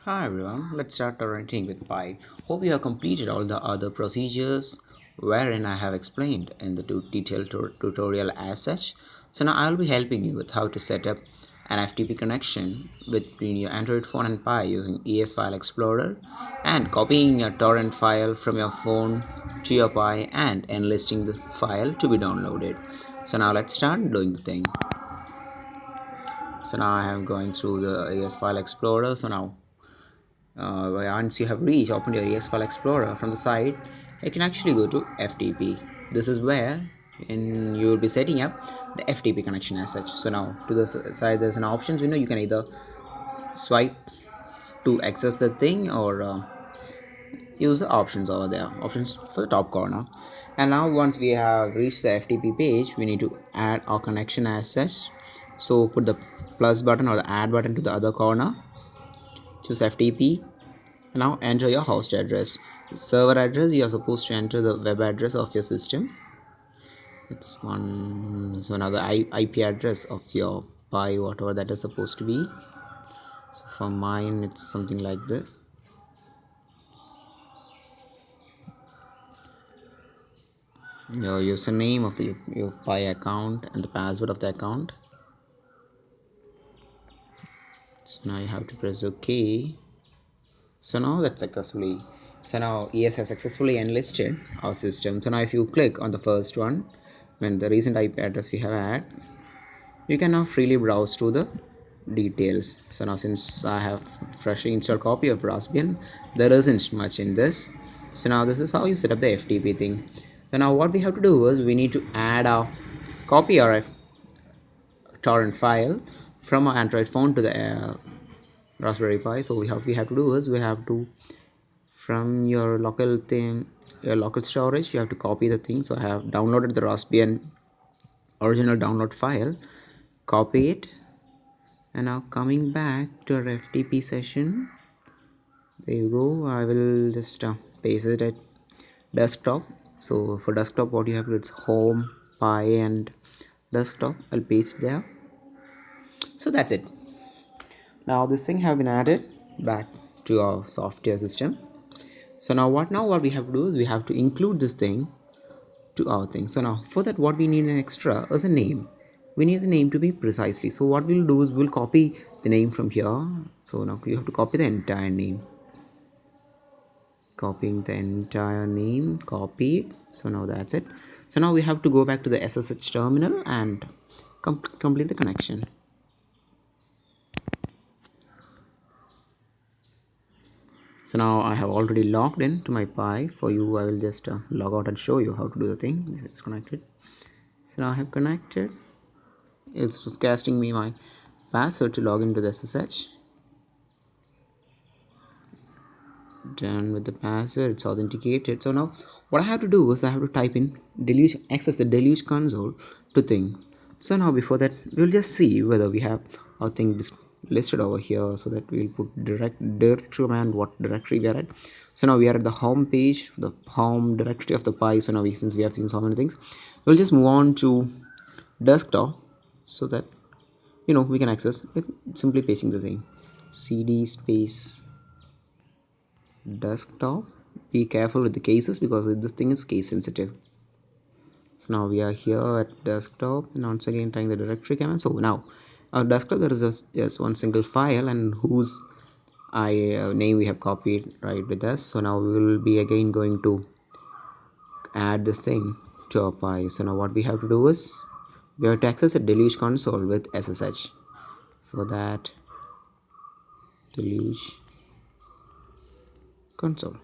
Hi everyone, let's start torrenting with Pi. Hope you have completed all the other procedures wherein I have explained in the detailed tutorial as such. So now I'll be helping you with how to set up an FTP connection between your Android phone and Pi using ES File Explorer and copying a torrent file from your phone to your Pi and enlisting the file to be downloaded. So now let's start doing the thing. So now I am going through the ES File Explorer. So now once you have reached open your ES File Explorer from the side, you can actually go to FTP. This is where you will be setting up the FTP connection as such. So now to the side there's an options window. You can either swipe to access the thing or use the options over there, options for the top corner. And now once we have reached the FTP page, we need to add our connection as such. So put the plus button or the add button to the other corner, choose FTP. Now enter your host address. Server address, you are supposed to enter the web address of your system. It's one. So now the IP address of your Pi, whatever that is supposed to be. So for mine it's something like this. Your username of your Pi account and the password of the account. So now you have to press OK. So now that's successfully. So now ES has successfully enlisted our system. So now if you click on the first one, when the recent IP address we have had, you can now freely browse through the details. So now since I have freshly installed copy of Raspbian, there isn't much in this. So now this is how you set up the FTP thing. So now what we have to do is we need to add a copy or a torrent file from our Android phone to the Raspberry Pi. So we have to do is we have to, from your local thing, your local storage, you have to copy the thing. So I have downloaded the Raspbian original download file, copy it, and now coming back to our FTP session, there you go. I will just paste it at desktop. So for desktop, what you have to do, it's home, Pi, and desktop. I'll paste there. So that's it. Now this thing have been added back to our software system. So now what we have to do is we have to include this thing to our thing. So now for that, what we need an extra is a name. We need the name to be precisely. So what we'll do is we'll copy the name from here. So now you have to copy the entire name. Copying the entire name, copy it. So now that's it. So now we have to go back to the SSH terminal and complete the connection. So now I have already logged in to my Pi. For you, I will just log out and show you how to do the thing. It's connected. So now I have connected. It's just casting me my password to log into the SSH. Done with the password, it's authenticated. So now what I have to do is I have to type in deluge, access the deluge console to thing. So now before that, we'll just see whether we have our thing listed over here, so that we'll put dir command what directory we are at. So now we are at the home page, the home directory of the Pi. So now since we have seen so many things, we'll just move on to desktop, so that we can access with simply pasting the thing cd space desktop. Be careful with the cases because this thing is case sensitive. So now we are here at desktop, and once again trying the directory command. So now our desktop, there is just one single file, and whose name we have copied right with us. So now we will be again going to add this thing to our Pi. So now what we have to do is we have to access a deluge console with SSH. For that, deluge console.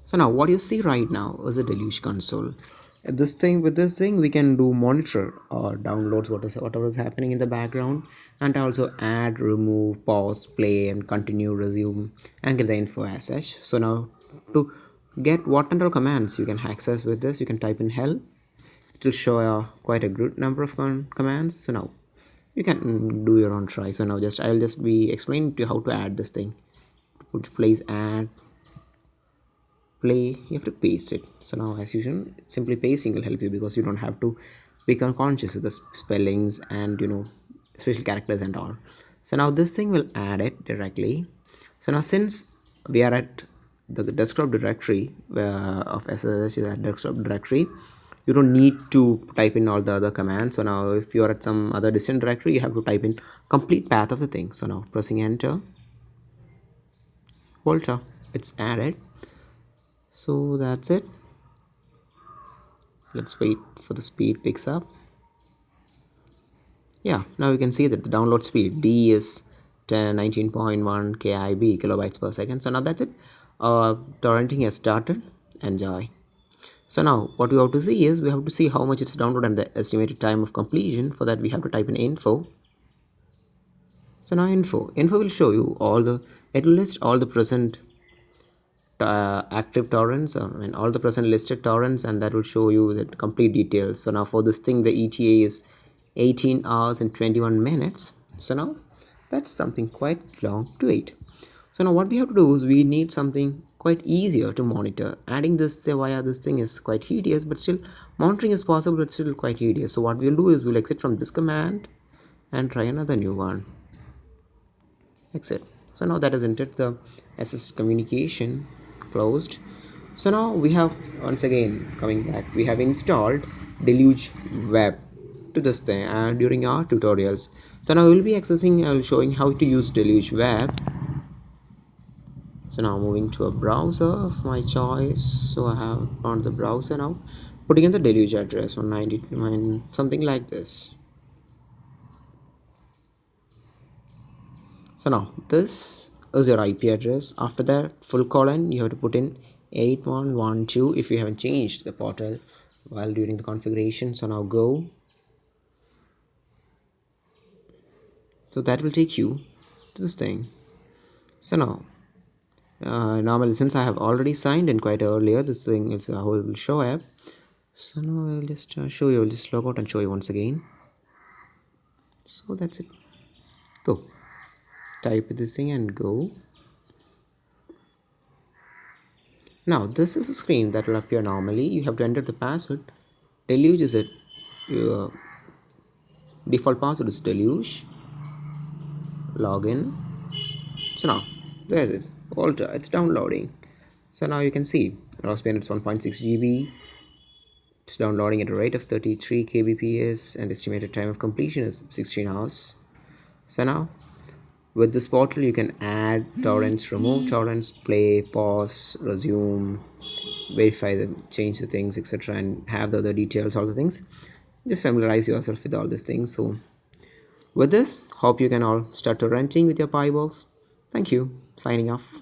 So now what you see right now is a deluge console. With this thing we can do monitor or downloads whatever is happening in the background, and also add, remove, pause, play, and continue, resume, and get the info as such. So now to get what and all commands you can access with this, you can type in help. It will show quite a good number of commands. So now you can do your own try. So now I'll just be explaining to you how to add this thing. Put place, add, play, you have to paste it. So now as usual, simply pasting will help you because you don't have to become conscious of the spellings and special characters and all. So now this thing will add it directly. So now since we are at the desktop directory of SSH is at desktop directory, you don't need to type in all the other commands. So now if you are at some other distant directory, you have to type in complete path of the thing. So now pressing enter, Volta, it's added. So that's it. Let's wait for the speed picks up. Yeah, now you can see that the download speed D is 19.1 KIB kilobytes per second. So now that's it. Torrenting has started. Enjoy. So now what we have to see is we have to see how much it's download and the estimated time of completion. For that we have to type in info. So now info will show you all the, it will list all the present active torrents, I mean all the present listed torrents, and that will show you the complete details. So now for this thing the ETA is 18 hours and 21 minutes. So now that's something quite long to wait. So now what we have to do is we need something quite easier to monitor. Adding this via this thing is quite tedious, but still monitoring is possible, but still quite tedious. So what we'll do is we'll exit from this command and try another new one. Exit. So now that is entered, the SS communication closed. So now we have, once again coming back, we have installed Deluge web to this thing and during our tutorials. So now we'll be accessing, I'll showing how to use Deluge web. So now moving to a browser of my choice. So I have found the browser now, putting in the Deluge address 192 something like this. So now this is your IP address. After that full colon you have to put in 8112 if you haven't changed the portal while during the configuration. So now go. So that will take you to this thing. So now normally since I have already signed in quite earlier, this thing is how it will show up. So now I'll just show you, I'll just log out and show you once again. So that's it. Go. Type this thing and go. Now this is a screen that will appear normally. You have to enter the password. Deluge is it. Your default password is Deluge. Login. So now there's it. Volta. It's downloading. So now you can see raw speed it's 1.6 GB. It's downloading at a rate of 33 kbps and estimated time of completion is 16 hours. So now with this portal you can add torrents, remove torrents, play, pause, resume, verify them, change the things, etc., and have the other details, all the things. Just familiarize yourself with all these things. So with this, hope you can all start torrenting with your Pi box. Thank you. Signing off.